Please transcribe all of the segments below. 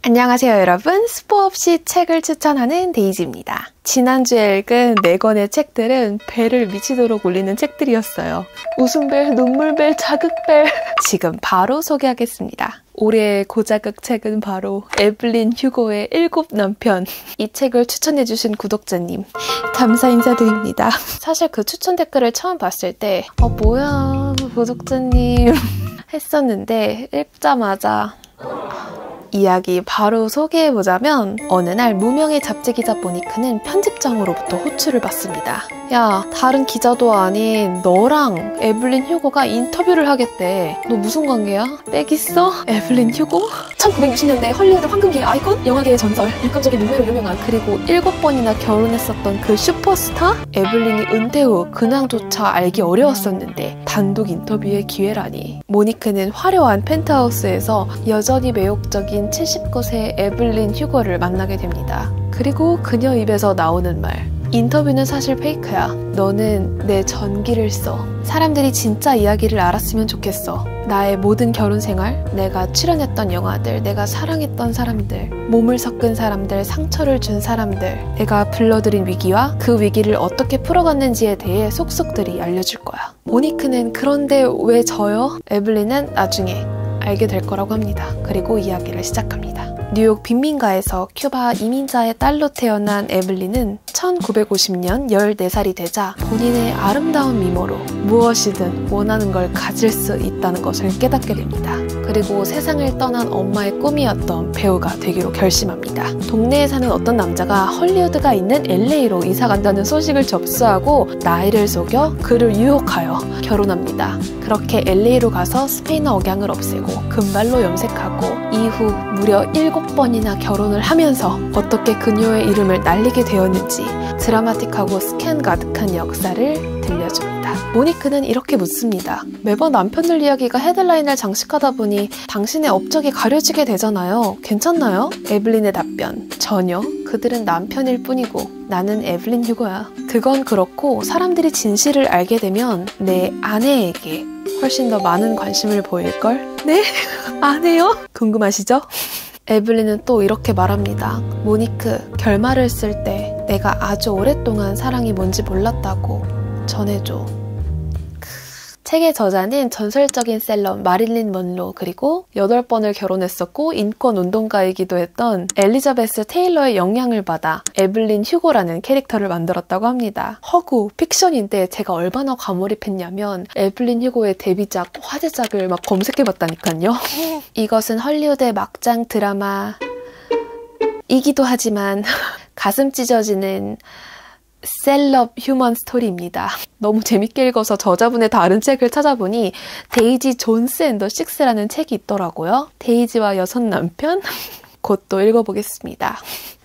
안녕하세요 여러분, 스포 없이 책을 추천하는 데이지입니다. 지난주에 읽은 4권의 책들은 배를 미치도록 울리는 책들이었어요. 웃음벨, 눈물벨, 자극벨. 지금 바로 소개하겠습니다. 올해의 고자극 책은 바로 에블린 휴고의 7남편. 이 책을 추천해주신 구독자님 감사 인사드립니다. 사실 그 추천 댓글을 처음 봤을 때 뭐야 구독자님 했었는데 읽자마자 이야기 바로 소개해보자면, 어느 날 무명의 잡지기자 모니크는 편집장으로부터 호출을 받습니다. 야, 다른 기자도 아닌 너랑 에블린 휴고가 인터뷰를 하겠대. 너 무슨 관계야? 빽 있어? 에블린 휴고? 1960년대 헐리우드 황금기의 아이콘? 영화계의 전설, 육감적인 눈매로 유명한, 그리고 7번이나 결혼했었던 그 슈퍼스타? 에블린이 은퇴 후 근황조차 알기 어려웠었는데 단독 인터뷰의 기회라니. 모니크는 화려한 펜트하우스에서 여전히 매혹적인 79세 에블린 휴고를 만나게 됩니다. 그리고 그녀 입에서 나오는 말, 인터뷰는 사실 페이크야. 너는 내 전기를 써. 사람들이 진짜 이야기를 알았으면 좋겠어. 나의 모든 결혼 생활, 내가 출연했던 영화들, 내가 사랑했던 사람들, 몸을 섞은 사람들, 상처를 준 사람들, 내가 불러들인 위기와 그 위기를 어떻게 풀어갔는지에 대해 속속들이 알려줄 거야. 모니크는 그런데 왜 저요? 에블린은 나중에 알게 될 거라고 합니다. 그리고 이야기를 시작합니다. 뉴욕 빈민가에서 큐바 이민자의 딸로 태어난 에블린은 1950년 14살이 되자 본인의 아름다운 미모로 무엇이든 원하는 걸 가질 수 있다는 것을 깨닫게 됩니다. 그리고 세상을 떠난 엄마의 꿈이었던 배우가 되기로 결심합니다. 동네에 사는 어떤 남자가 헐리우드가 있는 LA로 이사 간다는 소식을 접수하고 나이를 속여 그를 유혹하여 결혼합니다. 그렇게 LA로 가서 스페인어 억양을 없애고 금발로 염색하고 이후 무려 7번이나 결혼을 하면서 어떻게 그녀의 이름을 날리게 되었는지 드라마틱하고 스캔 가득한 역사를 들려줍니다. 모니크는 이렇게 묻습니다. 매번 남편들 이야기가 헤드라인을 장식하다 보니 당신의 업적이 가려지게 되잖아요. 괜찮나요? 에블린의 답변, 전혀. 그들은 남편일 뿐이고 나는 에블린 휴고야. 그건 그렇고 사람들이 진실을 알게 되면 내 아내에게 훨씬 더 많은 관심을 보일걸? 네? 아내요? 궁금하시죠? 에블린은 또 이렇게 말합니다. 모니크, 결말을 쓸 때 내가 아주 오랫동안 사랑이 뭔지 몰랐다고 전해줘. 책의 저자는 전설적인 셀럽 마릴린 먼로, 그리고 8번을 결혼했었고 인권운동가이기도 했던 엘리자베스 테일러의 영향을 받아 에블린 휴고라는 캐릭터를 만들었다고 합니다. 허구, 픽션인데 제가 얼마나 과몰입했냐면 에블린 휴고의 데뷔작, 화제작을 막 검색해봤다니까요. 이것은 헐리우드의 막장 드라마이기도 하지만 가슴 찢어지는 셀럽 휴먼 스토리입니다. 너무 재밌게 읽어서 저자분의 다른 책을 찾아보니 데이지 존스 앤 더 식스라는 책이 있더라고요. 데이지와 6남편? 곧 또 읽어보겠습니다.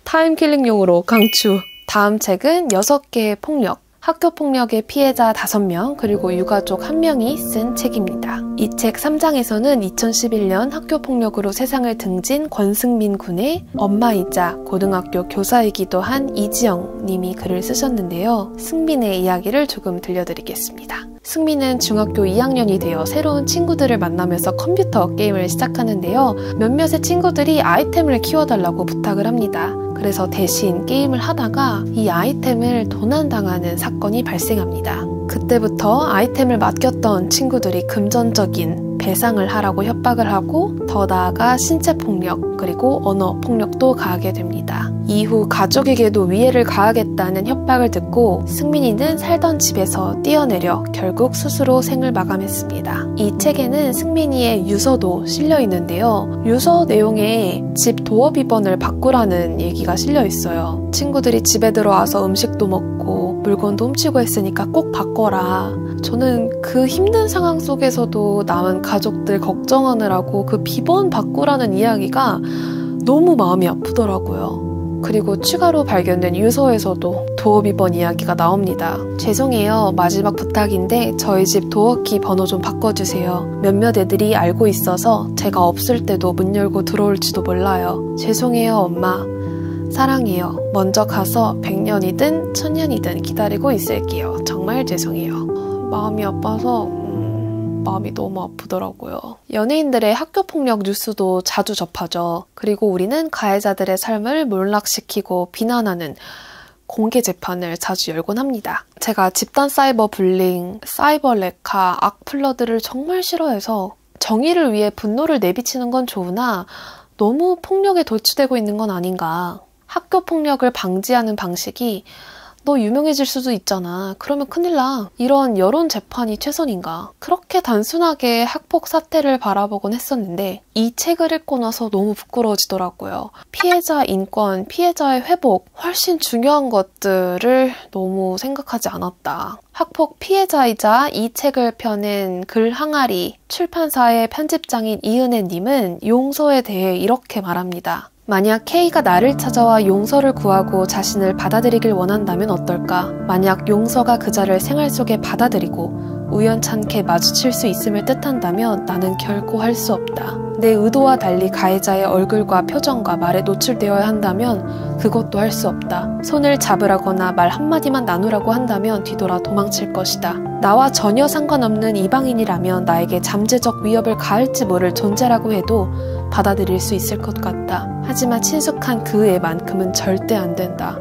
타임킬링용으로 강추. 다음 책은 6개의 폭력. 학교폭력의 피해자 5명, 그리고 유가족 1명이 쓴 책입니다. 이 책 3장에서는 2011년 학교폭력으로 세상을 등진 권승민 군의 엄마이자 고등학교 교사이기도 한 이지영 님이 글을 쓰셨는데요. 승민의 이야기를 조금 들려드리겠습니다. 승민은 중학교 2학년이 되어 새로운 친구들을 만나면서 컴퓨터 게임을 시작하는데요. 몇몇의 친구들이 아이템을 키워달라고 부탁을 합니다. 그래서 대신 게임을 하다가 이 아이템을 도난당하는 사건이 발생합니다. 그때부터 아이템을 맡겼던 친구들이 금전적인 배상을 하라고 협박을 하고 더 나아가 신체폭력 그리고 언어폭력도 가하게 됩니다. 이후 가족에게도 위해를 가하겠다는 협박을 듣고 승민이는 살던 집에서 뛰어내려 결국 스스로 생을 마감했습니다. 이 책에는 승민이의 유서도 실려 있는데요. 유서 내용에 집 도어 비번을 바꾸라는 얘기가 실려 있어요. 친구들이 집에 들어와서 음식도 먹고 물건도 훔치고 했으니까 꼭 바꿔라. 저는 그 힘든 상황 속에서도 남은 가족들 걱정하느라고 그 비번 바꾸라는 이야기가 너무 마음이 아프더라고요. 그리고 추가로 발견된 유서에서도 도어 비번 이야기가 나옵니다. 죄송해요. 마지막 부탁인데 저희 집 도어키 번호 좀 바꿔주세요. 몇몇 애들이 알고 있어서 제가 없을 때도 문 열고 들어올지도 몰라요. 죄송해요, 엄마. 사랑해요. 먼저 가서 100년이든 1000년이든 기다리고 있을게요. 정말 죄송해요. 마음이 아파서 마음이 너무 아프더라고요. 연예인들의 학교폭력 뉴스도 자주 접하죠. 그리고 우리는 가해자들의 삶을 몰락시키고 비난하는 공개 재판을 자주 열곤 합니다. 제가 집단 사이버 불링, 사이버 레카, 악플러들을 정말 싫어해서 정의를 위해 분노를 내비치는 건 좋으나 너무 폭력에 도취되고 있는 건 아닌가. 학교 폭력을 방지하는 방식이 너 유명해질 수도 있잖아. 그러면 큰일 나. 이런 여론 재판이 최선인가. 그렇게 단순하게 학폭 사태를 바라보곤 했었는데 이 책을 읽고 나서 너무 부끄러워지더라고요. 피해자 인권, 피해자의 회복, 훨씬 중요한 것들을 너무 생각하지 않았다. 학폭 피해자이자 이 책을 펴낸 글 항아리 출판사의 편집장인 이은혜님은 용서에 대해 이렇게 말합니다. 만약 K가 나를 찾아와 용서를 구하고 자신을 받아들이길 원한다면 어떨까? 만약 용서가 그자를 생활 속에 받아들이고 우연찮게 마주칠 수 있음을 뜻한다면 나는 결코 할 수 없다. 내 의도와 달리 가해자의 얼굴과 표정과 말에 노출되어야 한다면 그것도 할 수 없다. 손을 잡으라거나 말 한마디만 나누라고 한다면 뒤돌아 도망칠 것이다. 나와 전혀 상관없는 이방인이라면 나에게 잠재적 위협을 가할지 모를 존재라고 해도 받아들일 수 있을 것 같다. 하지만 친숙한 그 애만큼은 절대 안 된다.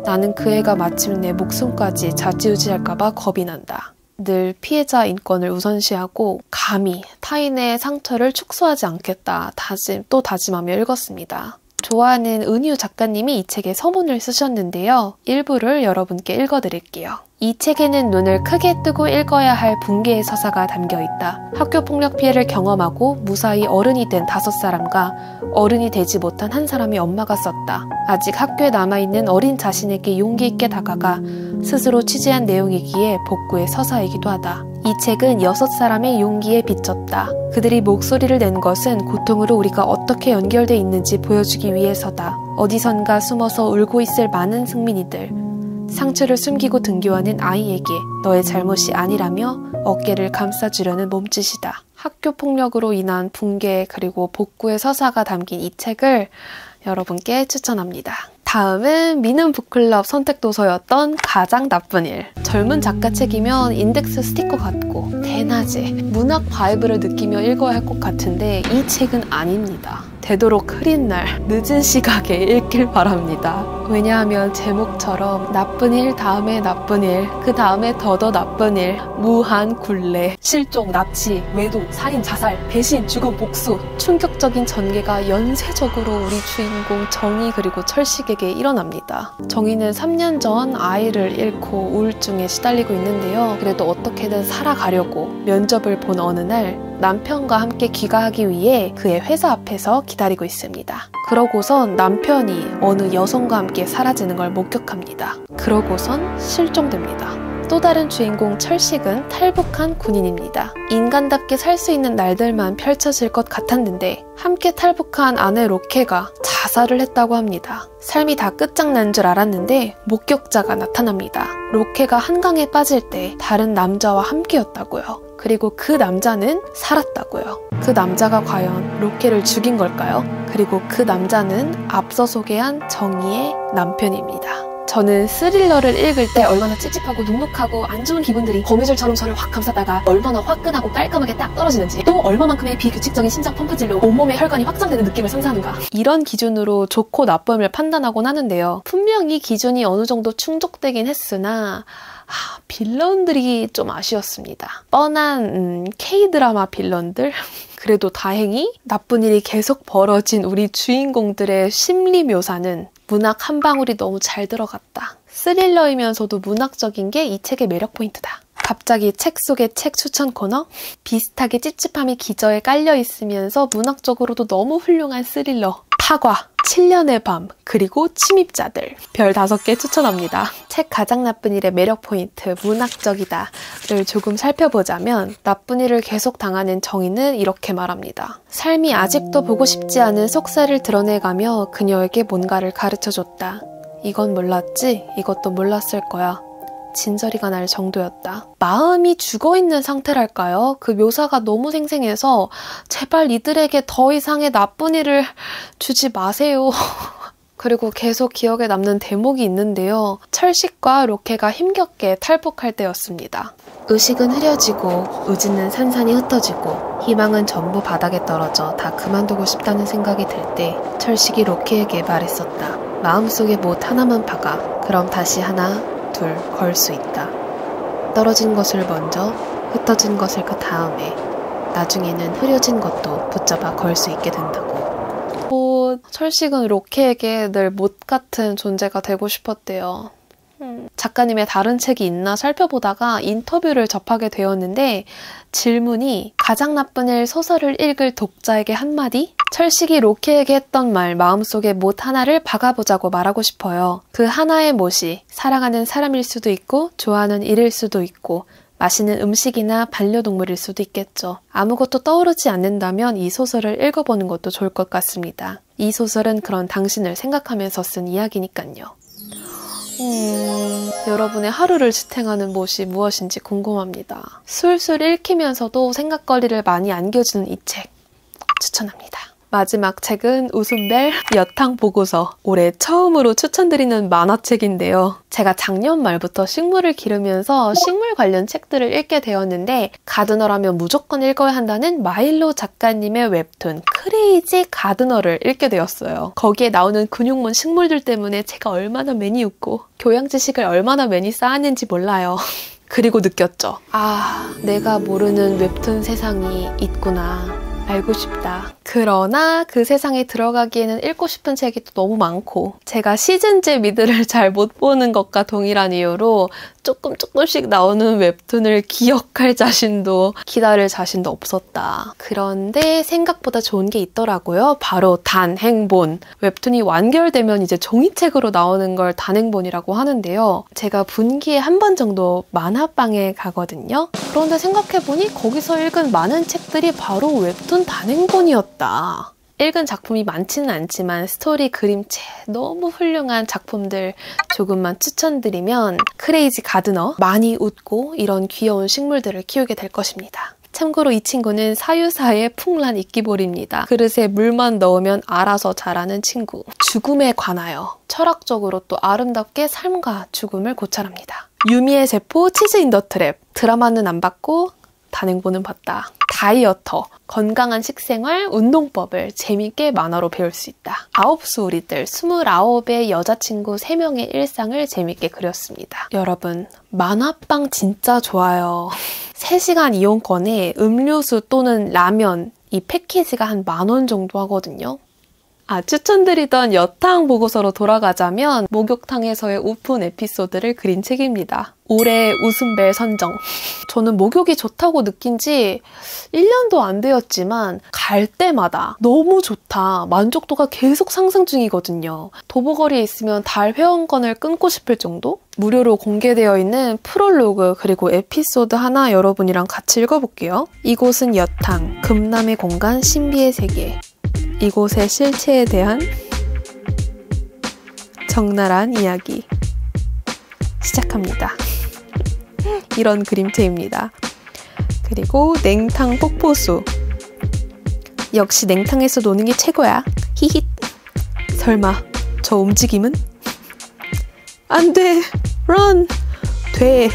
나는 그 애가 마침 내 목숨까지 좌지우지할까봐 겁이 난다. 늘 피해자 인권을 우선시하고 감히 타인의 상처를 축소하지 않겠다 다짐하며 읽었습니다. 좋아하는 은유 작가님이 이 책에 서문을 쓰셨는데요. 일부를 여러분께 읽어드릴게요. 이 책에는 눈을 크게 뜨고 읽어야 할 붕괴의 서사가 담겨있다. 학교폭력 피해를 경험하고 무사히 어른이 된 5사람과 어른이 되지 못한 한 사람의 엄마가 썼다. 아직 학교에 남아있는 어린 자신에게 용기 있게 다가가 스스로 취재한 내용이기에 복구의 서사이기도 하다. 이 책은 6사람의 용기에 비쳤다. 그들이 목소리를 낸 것은 고통으로 우리가 어떻게 연결돼 있는지 보여주기 위해서다. 어디선가 숨어서 울고 있을 많은 승민이들. 상처를 숨기고 등교하는 아이에게 너의 잘못이 아니라며 어깨를 감싸주려는 몸짓이다. 학교 폭력으로 인한 붕괴 그리고 복구의 서사가 담긴 이 책을 여러분께 추천합니다. 다음은 미는 북클럽 선택도서였던 가장 나쁜 일. 젊은 작가 책이면 인덱스 스티커 같고 대낮에 문학 바이브를 느끼며 읽어야 할 것 같은데 이 책은 아닙니다. 되도록 흐린 날, 늦은 시각에 읽길 바랍니다. 왜냐하면 제목처럼 나쁜 일 다음에 나쁜 일, 그 다음에 더 나쁜 일, 무한 굴레, 실종, 납치, 외도, 살인, 자살, 배신, 죽음, 복수 충격적인 전개가 연쇄적으로 우리 주인공 정희 그리고 철식에게 일어납니다. 정희는 3년 전 아이를 잃고 우울증에 시달리고 있는데요. 그래도 어떻게든 살아가려고 면접을 본 어느 날 남편과 함께 귀가하기 위해 그의 회사 앞에서 기다리고 있습니다. 그러고선 남편이 어느 여성과 함께 사라지는 걸 목격합니다. 그러고선 실종됩니다. 또 다른 주인공 철식은 탈북한 군인입니다. 인간답게 살 수 있는 날들만 펼쳐질 것 같았는데 함께 탈북한 아내 로케가 자살을 했다고 합니다. 삶이 다 끝장난 줄 알았는데 목격자가 나타납니다. 로케가 한강에 빠질 때 다른 남자와 함께였다고요. 그리고 그 남자는 살았다고요. 그 남자가 과연 로케를 죽인 걸까요? 그리고 그 남자는 앞서 소개한 정희의 남편입니다. 저는 스릴러를 읽을 때 얼마나 찝찝하고 눅눅하고 안 좋은 기분들이 거미줄처럼 저를 확 감싸다가 얼마나 화끈하고 깔끔하게 딱 떨어지는지, 또 얼마만큼의 비규칙적인 심장 펌프질로 온몸의 혈관이 확장되는 느낌을 상상하는가. 이런 기준으로 좋고 나쁨을 판단하곤 하는데요. 분명히 기준이 어느 정도 충족되긴 했으나 빌런들이 좀 아쉬웠습니다. 뻔한 K-드라마 빌런들? 그래도 다행히 나쁜 일이 계속 벌어진 우리 주인공들의 심리 묘사는 문학 한 방울이 너무 잘 들어갔다. 스릴러이면서도 문학적인 게 이 책의 매력 포인트다. 갑자기 책 속의 책 추천 코너? 비슷하게 찝찝함이 기저에 깔려있으면서 문학적으로도 너무 훌륭한 스릴러. 파과, 7년의 밤, 그리고 침입자들. 별 5개 추천합니다. 책 가장 나쁜 일의 매력 포인트, 문학적이다를 조금 살펴보자면 나쁜 일을 계속 당하는 정희는 이렇게 말합니다. 삶이 아직도 보고 싶지 않은 속살을 드러내가며 그녀에게 뭔가를 가르쳐줬다. 이건 몰랐지? 이것도 몰랐을 거야. 진저리가 날 정도였다. 마음이 죽어있는 상태랄까요? 그 묘사가 너무 생생해서 제발 이들에게 더 이상의 나쁜 일을 주지 마세요. 그리고 계속 기억에 남는 대목이 있는데요. 철식과 로케가 힘겹게 탈북할 때였습니다. 의식은 흐려지고 의지는 산산이 흩어지고 희망은 전부 바닥에 떨어져 다 그만두고 싶다는 생각이 들 때 철식이 로케에게 말했었다. 마음속에 못 하나만 박아. 그럼 다시 하나, 둘 걸 수 있다. 떨어진 것을 먼저, 흩어진 것을 그 다음에, 나중에는 흐려진 것도 붙잡아 걸 수 있게 된다고. 철식은 로케에게 늘 못 같은 존재가 되고 싶었대요. 작가님의 다른 책이 있나 살펴보다가 인터뷰를 접하게 되었는데 질문이 가장 나쁜 일 소설을 읽을 독자에게 한마디? 철식이 로케에게 했던 말 마음속에 못 하나를 박아보자고 말하고 싶어요. 그 하나의 못이 사랑하는 사람일 수도 있고 좋아하는 일일 수도 있고 맛있는 음식이나 반려동물일 수도 있겠죠. 아무것도 떠오르지 않는다면 이 소설을 읽어보는 것도 좋을 것 같습니다. 이 소설은 그런 당신을 생각하면서 쓴 이야기니까요. 여러분의 하루를 지탱하는 못이 무엇인지 궁금합니다. 술술 읽히면서도 생각거리를 많이 안겨주는 이 책 추천합니다. 마지막 책은 웃음벨 여탕 보고서. 올해 처음으로 추천드리는 만화책인데요. 제가 작년 말부터 식물을 기르면서 식물 관련 책들을 읽게 되었는데 가드너라면 무조건 읽어야 한다는 마일로 작가님의 웹툰 크레이지 가드너를 읽게 되었어요. 거기에 나오는 근육문 식물들 때문에 제가 얼마나 많이 웃고 교양 지식을 얼마나 많이 쌓았는지 몰라요. 그리고 느꼈죠. 아, 내가 모르는 웹툰 세상이 있구나. 알고 싶다. 그러나 그 세상에 들어가기에는 읽고 싶은 책이 또 너무 많고 제가 시즌제 미드를 잘 못 보는 것과 동일한 이유로 조금씩 나오는 웹툰을 기억할 자신도 기다릴 자신도 없었다. 그런데 생각보다 좋은 게 있더라고요. 바로 단행본. 웹툰이 완결되면 이제 종이책으로 나오는 걸 단행본이라고 하는데요. 제가 분기에 한 번 정도 만화방에 가거든요. 그런데 생각해보니 거기서 읽은 많은 책들이 바로 웹툰 단행본이었다. 읽은 작품이 많지는 않지만 스토리, 그림체 너무 훌륭한 작품들 조금만 추천드리면 크레이지 가드너, 많이 웃고 이런 귀여운 식물들을 키우게 될 것입니다. 참고로 이 친구는 사유사의 풍란 이끼볼입니다. 그릇에 물만 넣으면 알아서 자라는 친구. 죽음에 관하여 철학적으로 또 아름답게 삶과 죽음을 고찰합니다. 유미의 세포, 치즈 인 더 트랩. 드라마는 안 봤고 단행본은 봤다. 다이어터, 건강한 식생활, 운동법을 재밌게 만화로 배울 수 있다. 아홉수우리들, 29의 여자친구 3명의 일상을 재밌게 그렸습니다. 여러분, 만화방 진짜 좋아요. 3시간 이용권에 음료수 또는 라면, 이 패키지가 한 10,000원 정도 하거든요. 추천드리던 여탕 보고서로 돌아가자면 목욕탕에서의 우픈 에피소드를 그린 책입니다. 올해 웃음벨 선정. 저는 목욕이 좋다고 느낀 지 1년도 안 되었지만 갈 때마다 너무 좋다. 만족도가 계속 상승 중이거든요. 도보거리에 있으면 달 회원권을 끊고 싶을 정도? 무료로 공개되어 있는 프롤로그 그리고 에피소드 하나 여러분이랑 같이 읽어볼게요. 이곳은 여탕, 금남의 공간, 신비의 세계. 이곳의 실체에 대한 적나라한 이야기 시작합니다. 이런 그림체입니다. 그리고 냉탕 폭포수. 역시 냉탕에서 노는 게 최고야. 히힛. 설마 저 움직임은? 안 돼. 런. 돼.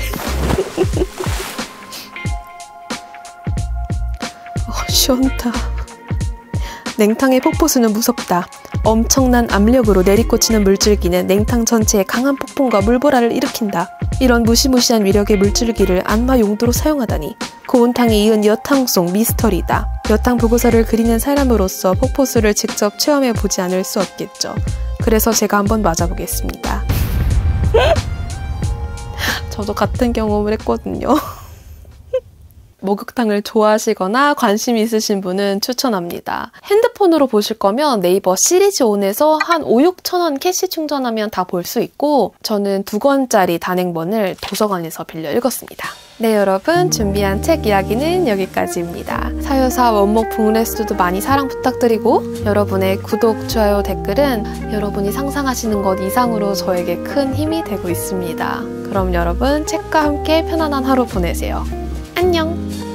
시원하다. 냉탕의 폭포수는 무섭다. 엄청난 압력으로 내리꽂히는 물줄기는 냉탕 전체에 강한 폭풍과 물보라를 일으킨다. 이런 무시무시한 위력의 물줄기를 안마 용도로 사용하다니. 고운탕에 이은 여탕 속 미스터리다. 여탕 보고서를 그리는 사람으로서 폭포수를 직접 체험해보지 않을 수 없겠죠. 그래서 제가 한번 맞아보겠습니다. 저도 같은 경험을 했거든요. 목욕탕을 좋아하시거나 관심 있으신 분은 추천합니다. 핸드폰으로 보실 거면 네이버 시리즈 온에서 한 5,000~6,000원 캐시 충전하면 다 볼 수 있고 저는 2권짜리 단행본을 도서관에서 빌려 읽었습니다. 네, 여러분 준비한 책 이야기는 여기까지입니다. 사유사 원목 붕레스도 많이 사랑 부탁드리고 여러분의 구독, 좋아요, 댓글은 여러분이 상상하시는 것 이상으로 저에게 큰 힘이 되고 있습니다. 그럼 여러분 책과 함께 편안한 하루 보내세요. 안녕!